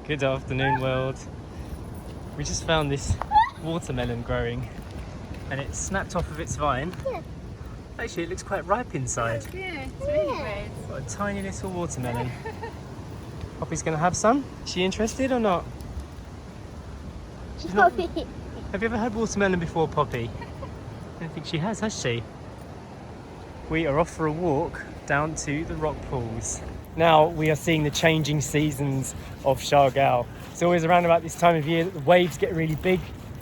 Good afternoon, world. We just found this watermelon growing and it's snapped off of its vine. Yeah. Actually, it looks quite ripe inside. Yeah, it's really red. Got a tiny little watermelon. Poppy's gonna have some. Is she interested or not? She's not. Poppy. Have you ever had watermelon before, Poppy? I don't think she has she? We are off for a walk down to the rock pools. Now we are seeing the changing seasons of Siargao. It's always around about this time of year that the waves get really big.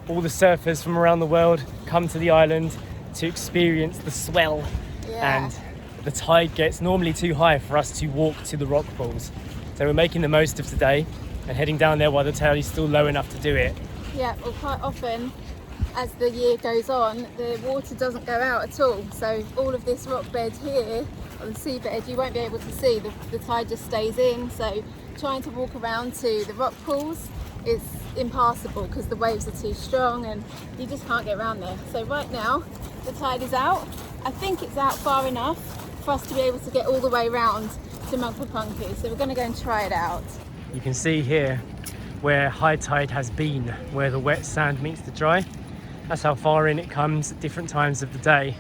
All the surfers from around the world come to the island to experience the swell. Yeah. And the tide gets normally too high for us to walk to the rock pools. So we're making the most of today and heading down there while the tide is still low enough to do it. Yeah, well, quite often as the year goes on, the water doesn't go out at all. So all of this rock bed here, on the seabed, you won't be able to see. The tide just stays in. So trying to walk around to the rock pools is impassable because the waves are too strong and you just can't get around there. So right now, the tide is out. I think it's out far enough for us to be able to get all the way around to Magpapunku. So we're going to go and try it out. You can see here where high tide has been, where the wet sand meets the dry. That's how far in it comes at different times of the day,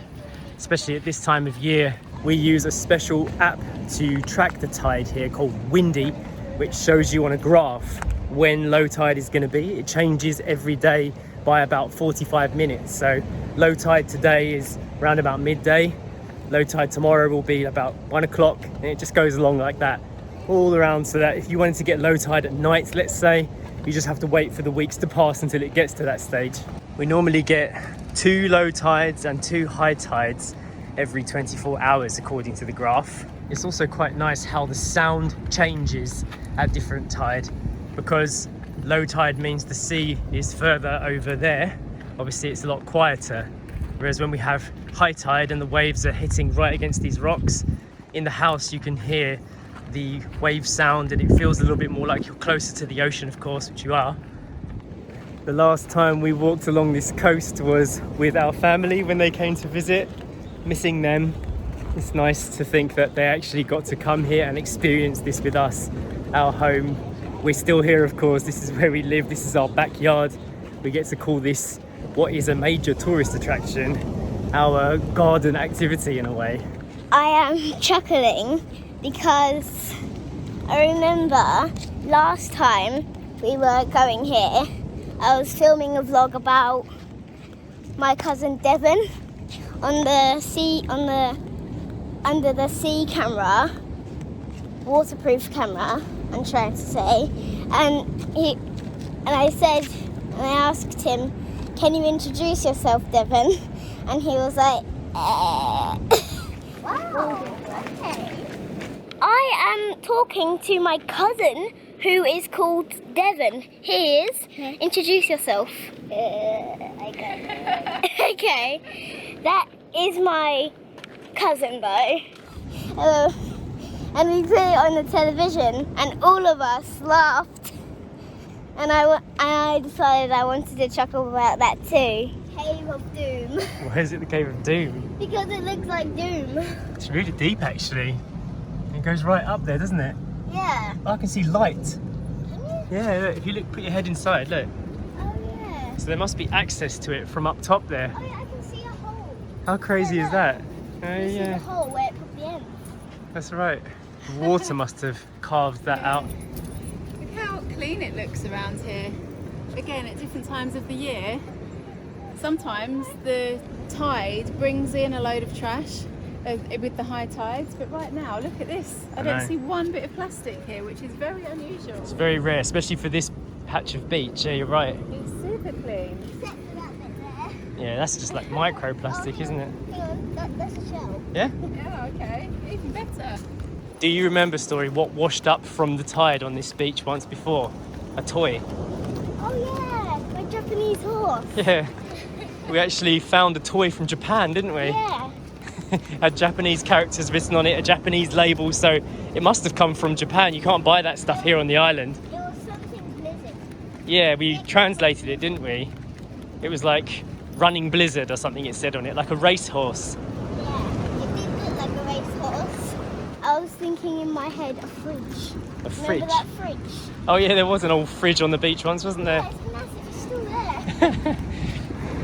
especially at this time of year. We use a special app to track the tide here called Windy, which shows you on a graph when low tide is going to be. It changes every day by about 45 minutes. So low tide today is around about midday. Low tide tomorrow will be about 1 o'clock, and it just goes along like that all around, so that if you wanted to get low tide at night, let's say, you just have to wait for the weeks to pass until it gets to that stage. We normally get 2 low tides and 2 high tides every 24 hours according to the graph. It's also quite nice how the sound changes at different tide, because low tide means the sea is further over there. Obviously it's a lot quieter, whereas when we have high tide and the waves are hitting right against these rocks, in the house you can hear the wave sound and it feels a little bit more like you're closer to the ocean, of course, which you are. The last time we walked along this coast was with our family when they came to visit. Missing them. It's nice to think that they actually got to come here and experience this with us, our home. We're still here, of course. This is where we live. This is our backyard. We get to call this what is a major tourist attraction, our garden activity in a way. I am chuckling because I remember last time we were going here, I was filming a vlog about my cousin Devon on the sea, under the sea camera, waterproof camera, I'm trying to say, and I asked him, "Can you introduce yourself, Devon?" And he was like, Wow. Okay. I am talking to my cousin who is called Devon. He is. Okay. Introduce yourself. I don't know. Okay. That is my cousin though. And we put it on the television and all of us laughed. And I decided I wanted to chuckle about that too. Cave of Doom. Why is it the Cave of Doom? Because it looks like Doom. It's really deep actually. It goes right up there, doesn't it? Yeah. Oh, I can see light. Can you? Yeah, look, if you look, put your head inside, look. Oh yeah. So there must be access to it from up top there. Oh yeah, I can see a hole. How crazy is that? Oh You see the yeah, hole where it put the end. that's right. The water must have carved that out. Look how clean it looks around here. Again, at different times of the year, sometimes the tide brings in a load of trash with the high tides, but right now, look at this. I don't know. see one bit of plastic here, which is very unusual. It's very rare, especially for this patch of beach. Yeah, you're right. It's super clean. Except for that bit there. Yeah, that's just like microplastic, isn't it? Hang on, that's a shell. Yeah? Yeah, okay, even better. Do you remember, Story, what washed up from the tide on this beach once before? A toy. Oh yeah, my Japanese horse. Yeah. We actually found a toy from Japan, didn't we? Yeah. Had Japanese characters written on it, a Japanese label, so it must have come from Japan. You can't buy that stuff here on the island. It was something blizzard. Yeah, we translated it, didn't we? It was like running blizzard or something it said on it, like a racehorse. Yeah, it did look like a racehorse. I I was thinking in my head a fridge. A fridge? Remember that fridge? Oh yeah, there was an old fridge on the beach once, wasn't there? Yeah, it's massive. It's still there.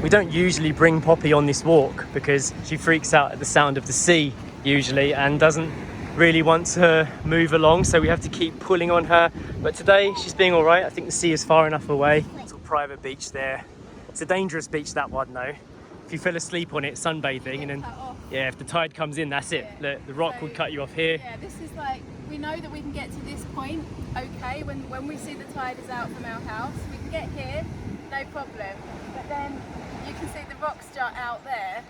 We don't usually bring Poppy on this walk because she freaks out at the sound of the sea usually and doesn't really want to move along, so we have to keep pulling on her. But today she's being all right. I think the sea is far enough away. Little private beach there. It's a dangerous beach, that one though. If you fell asleep on it sunbathing and then yeah, if the tide comes in, that's it. Yeah. The rock would cut you off here. Yeah, this is like, we know that we can get to this point okay when we see the tide is out from our house. We can get here, no problem. But then you can see the rocks jut out there.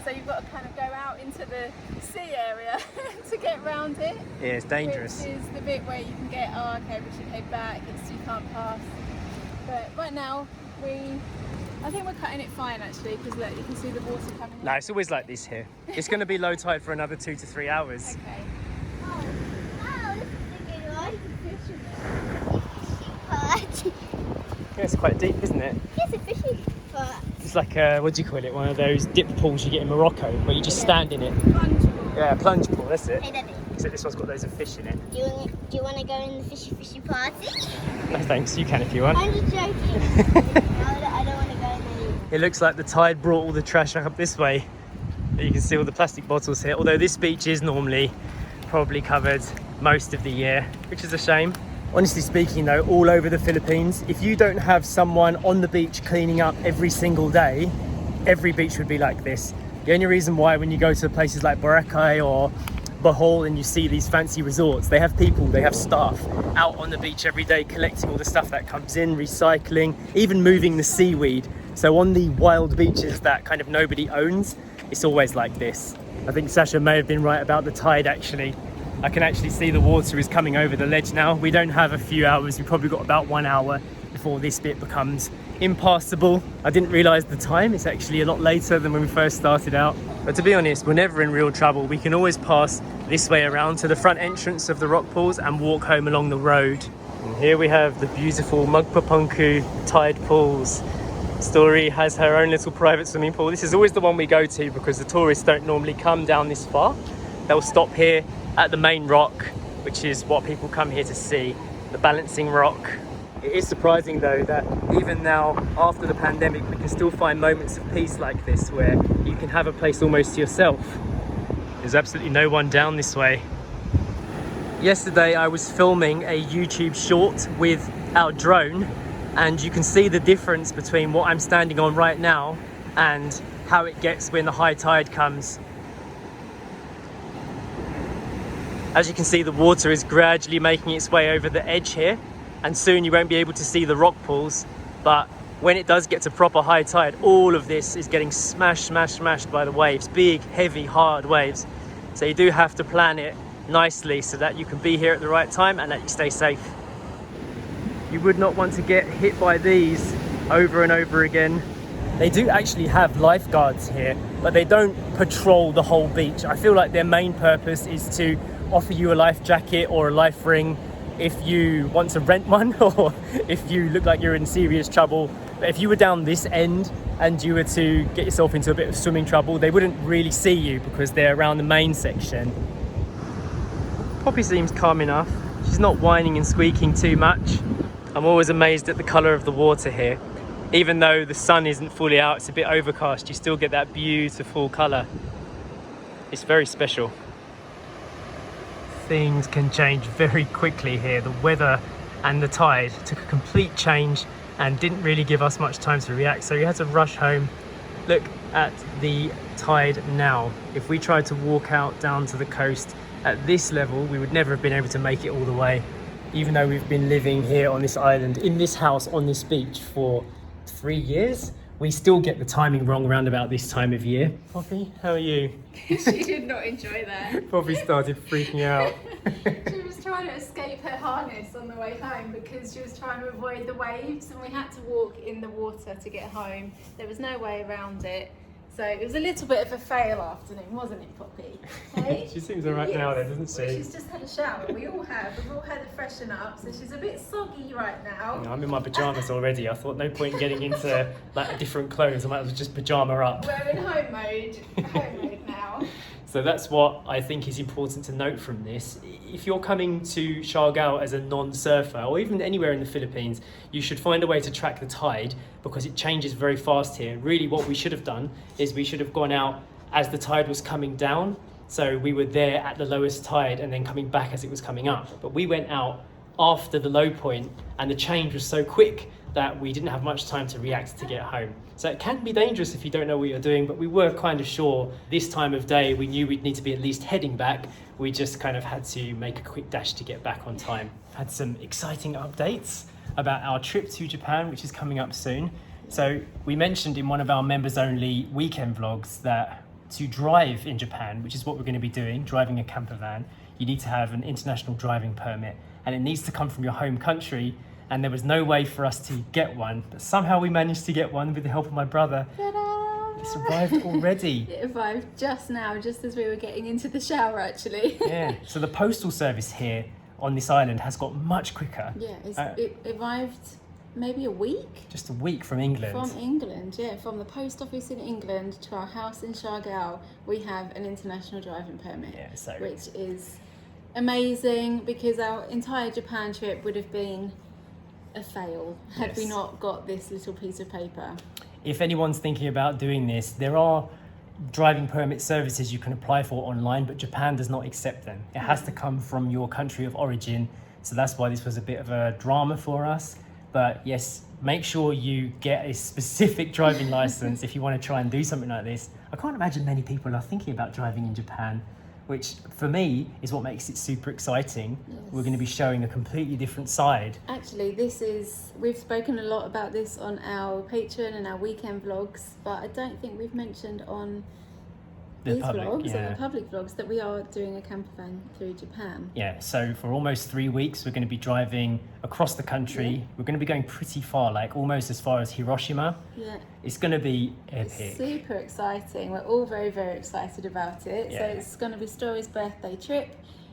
So you've got to kind of go out into the sea area to get round it. Yeah, it's dangerous. Which is the bit where you can get, oh, okay, we should head back, you can't pass. But right now, I think we're cutting it fine actually, because look, you can see the water coming in. No, it's always like this here. It's going to be low tide for another 2 to 3 hours. Okay. Oh, this is a good one. Fishing Yeah, it's quite deep, isn't it? It's a fishing part. It's like a, what do you call it? One of those dip pools you get in Morocco where you just stand in it. Plunge pool. Yeah, plunge pool, that's it. Hey, Daddy, Except this one's got loads of fish in it. do you want to go in the fishy party? No thanks, you can if you want. I'm just joking. I don't want to go in there. It looks like the tide brought all the trash up this way. You can see all the plastic bottles here, although this beach is normally probably covered most of the year, which is a shame. Honestly speaking though, all over the Philippines, if you don't have someone on the beach cleaning up every single day, every beach would be like this. The only reason why when you go to places like Boracay or Bohol and you see these fancy resorts, they have people, they have staff out on the beach every day collecting all the stuff that comes in, recycling, even moving the seaweed. So on the wild beaches that kind of nobody owns, it's always like this. I think Sacha may have been right about the tide actually. I can actually see the water is coming over the ledge now. We don't have a few hours, we've probably got about 1 hour before this bit becomes impassable. I didn't realise the time, it's actually a lot later than when we first started out. But to be honest, we're never in real trouble. We can always pass this way around to the front entrance of the rock pools and walk home along the road. And here we have the beautiful Magpapunku tide pools. Story has her own little private swimming pool. This is always the one we go to because the tourists don't normally come down this far. They'll stop here at the main rock, which is what people come here to see, the balancing rock. It is surprising though that even now, after the pandemic, we can still find moments of peace like this where you can have a place almost to yourself. There's absolutely no one down this way. Yesterday I was filming a YouTube short with our drone, and you can see the difference between what I'm standing on right now and how it gets when the high tide comes. As you can see, the water is gradually making its way over the edge here, and soon you won't be able to see the rock pools. But when it does get to proper high tide, all of this is getting smashed by the waves, big, heavy, hard waves. So you do have to plan it nicely so that you can be here at the right time and that you stay safe. You would not want to get hit by these over and over again. They do actually have lifeguards here, but they don't patrol the whole beach. I feel like their main purpose is to offer you a life jacket or a life ring if you want to rent one or if you look like you're in serious trouble. But if you were down this end and you were to get yourself into a bit of swimming trouble, they wouldn't really see you because they're around the main section. Poppy seems calm enough. She's not whining and squeaking too much. I'm always amazed at the colour of the water here. Even though the sun isn't fully out, it's a bit overcast, you still get that beautiful colour. It's very special. Things can change very quickly here. The weather and the tide took a complete change and didn't really give us much time to react, so we had to rush home. Look at the tide now. If we tried to walk out down to the coast at this level, we would never have been able to make it all the way. Even though we've been living here on this island, in this house on this beach for 3 years, we still get the timing wrong around about this time of year. Poppy, how are you? She did not enjoy that. Poppy started freaking out. She was trying to escape her harness on the way home because she was trying to avoid the waves, and we had to walk in the water to get home. There was no way around it. So it was a little bit of a fail afternoon, wasn't it, Poppy? Hey? She seems alright now though, doesn't she? Well, she's just had a shower. We all have. We've all had to freshen up, so she's a bit soggy right now. I'm in my pyjamas already. I thought no point in getting into like different clothes. I might as well just pyjama up. We're in home mode. Home mode now. So that's what I think is important to note from this. If you're coming to Siargao as a non-surfer, or even anywhere in the Philippines, you should find a way to track the tide, because it changes very fast here. Really, what we should have done is we should have gone out as the tide was coming down. So we were there at the lowest tide and then coming back as it was coming up. But we went out after the low point, and the change was so quick that we didn't have much time to react to get home. So it can be dangerous if you don't know what you're doing, but we were kind of sure this time of day we knew we'd need to be at least heading back. We just kind of had to make a quick dash to get back on time. Had some exciting updates about our trip to Japan, which is coming up soon. So we mentioned in one of our members only weekend vlogs that to drive in Japan, which is what we're going to be doing, driving a camper van, you need to have an international driving permit, and it needs to come from your home country. And there was no way for us to get one, but somehow we managed to get one with the help of my brother. Ta-da! It's arrived already. It arrived just now, just as we were getting into the shower, actually. Yeah, so the postal service here on this island has got much quicker. Yeah, it arrived maybe a week? Just a week from England. From England, yeah. From the post office in England to our house in Siargao, we have an international driving permit, Yeah, so which is amazing, because our entire Japan trip would have been a fail had we Yes. not got this little piece of paper. if anyone's thinking about doing this, there are driving permit services you can apply for online, but Japan does not accept them. It has to come from your country of origin. So that's why this was a bit of a drama for us. But yes, make sure you get a specific driving license if you want to try and do something like this. I can't imagine many people are thinking about driving in Japan, which for me is what makes it super exciting. Yes. We're going to be showing a completely different side. Actually, we've spoken a lot about this on our Patreon and our weekend vlogs, but I don't think we've mentioned on these vlogs and the public vlogs that we are doing a camper van through Japan. Yeah, so for almost 3 weeks, we're going to be driving across the country. Yeah. We're going to be going pretty far, like almost as far as Hiroshima. Yeah. It's going to be It's epic. super exciting. We're all very, very excited about it. Yeah. So it's going to be Story's birthday trip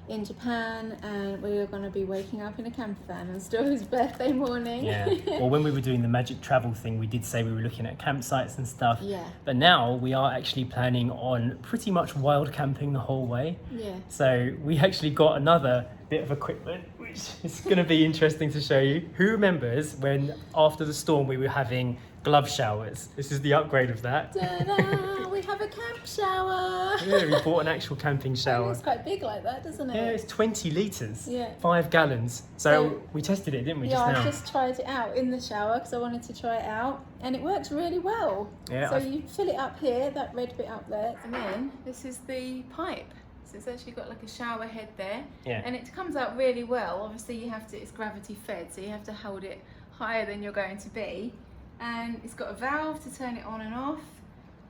in Japan, and we're going to be waking up in a camper van on Story's birthday morning. Yeah. Well, when we were doing the magic travel thing, we did say we were looking at campsites and stuff. Yeah. But now we are actually planning on pretty much wild camping the whole way. Yeah. So we actually got another bit of equipment, which is going to be interesting to show you. Who remembers when after the storm we were having glove showers? This is the upgrade of that. Ta-da! We have a camp shower. Yeah, we bought an actual camping shower. It's quite big like that, doesn't it? Yeah, it's 20 litres, Yeah. 5 gallons. So we tested it, didn't we, Yeah, just now? I just tried it out in the shower because I wanted to try it out, and it works really well. Yeah, So you fill it up here, that red bit up there, and then this is the pipe. So it's actually got like a shower head there, Yeah. and it comes out really well. Obviously, it's gravity fed, so you have to hold it higher than you're going to be, and it's got a valve to turn it on and off.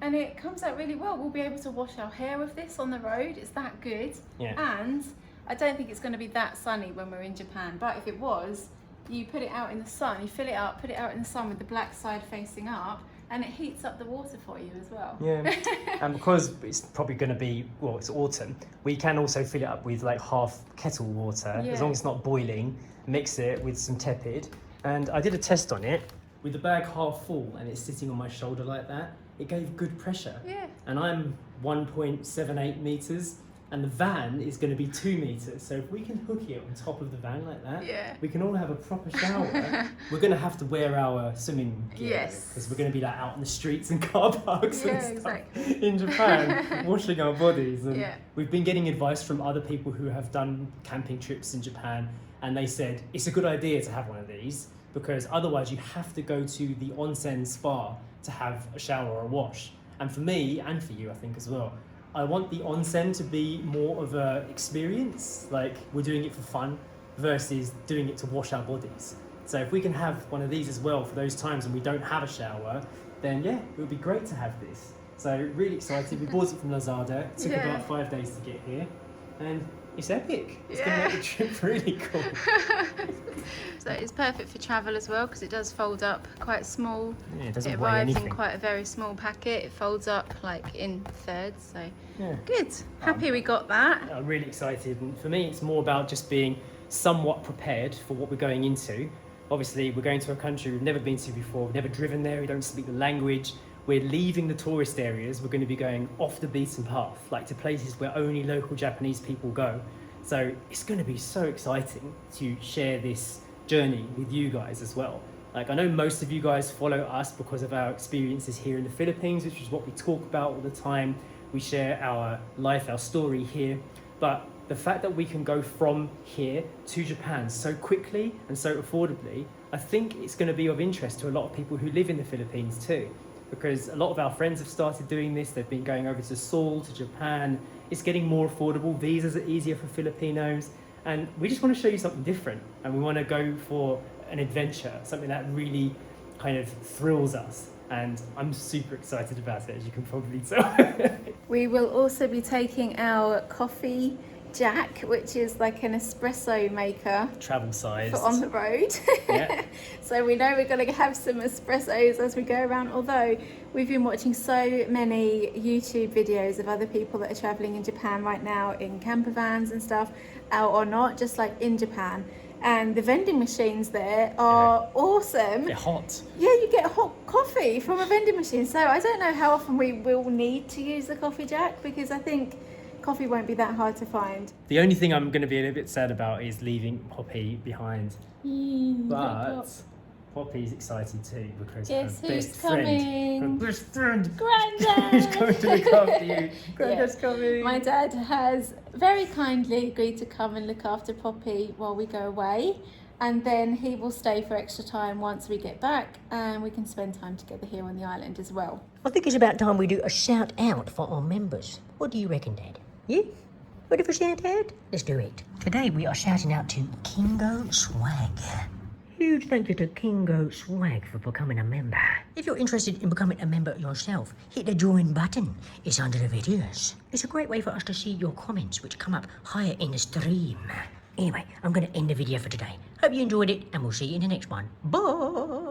And it comes out really well. We'll be able to wash our hair with this on the road. It's that good. Yeah. And I don't think it's going to be that sunny when we're in Japan. But if it was, you put it out in the sun, you fill it up, put it out in the sun with the black side facing up, and it heats up the water for you as well. Yeah, and because it's probably going to be, well, it's autumn, we can also fill it up with like half kettle water, Yeah. as long as it's not boiling, mix it with some tepid. And I did a test on it, with the bag half full and it's sitting on my shoulder like that, it gave good pressure. Yeah. And I'm 1.78 meters, and the van is going to be 2 meters. So if we can hook it on top of the van like that, Yeah. we can all have a proper shower. We're going to have to wear our swimming gear, Yes. because we're going to be like out in the streets and car parks Yeah, and stuff exactly. in Japan, washing our bodies. And Yeah. we've been getting advice from other people who have done camping trips in Japan, and they said it's a good idea to have one of these, because otherwise you have to go to the onsen spa to have a shower or a wash. And for me, and for you I think as well, I want the onsen to be more of a experience, like we're doing it for fun versus doing it to wash our bodies. So if we can have one of these as well for those times when we don't have a shower, then yeah, it would be great to have this. So really excited. We bought it from Lazada. It took Yeah. about 5 days to get here, and it's epic. It's Yeah. going to make the trip really cool. So it's perfect for travel as well, because it does fold up quite small. Yeah, it doesn't It weigh arrives anything. in quite a very small packet. It folds up like in thirds, so Yeah. good. Happy we got that. I'm really excited, and for me it's more about just being somewhat prepared for what we're going into. Obviously we're going to a country we've never been to before, we've never driven there, we don't speak the language, we're leaving the tourist areas. We're going to be going off the beaten path, like to places where only local Japanese people go. So it's going to be so exciting to share this journey with you guys as well. Like, I know most of you guys follow us because of our experiences here in the Philippines, which is what we talk about all the time. We share our life, our story here. But the fact that we can go from here to Japan so quickly and so affordably, I think it's going to be of interest to a lot of people who live in the Philippines too. Because a lot of our friends have started doing this. They've been going over to Seoul, to Japan. It's getting more affordable. Visas are easier for Filipinos. And we just want to show you something different. And we want to go for an adventure, something that really kind of thrills us. And I'm super excited about it, as you can probably tell. We will also be taking our coffee jack, which is like an espresso maker Travel sized. for on the road. Yeah. So we know we're going to have some espressos as we go around, although we've been watching so many YouTube videos of other people that are traveling in Japan right now in camper vans and stuff, or not, just like in Japan. And the vending machines there are awesome. They're hot. Yeah, you get hot coffee from a vending machine. So I don't know how often we will need to use the coffee jack, because I think coffee won't be that hard to find. The only thing I'm going to be a little bit sad about is leaving Poppy behind. But Poppy's excited too, because Guess her who's best coming? friend, her best friend, Granddad! is coming to look after you. Granddad's coming. My dad has very kindly agreed to come and look after Poppy while we go away, and then he will stay for extra time once we get back, and we can spend time together here on the island as well. I think it's about time we do a shout out for our members. What do you reckon, Dad? Yeah? Ready for shout out? Let's do it. Today we are shouting out to Kingo Swag. Huge thank you to Kingo Swag for becoming a member. If you're interested in becoming a member yourself, hit the join button. It's under the videos. It's a great way for us to see your comments, which come up higher in the stream. Anyway, I'm going to end the video for today. Hope you enjoyed it, and we'll see you in the next one. Bye!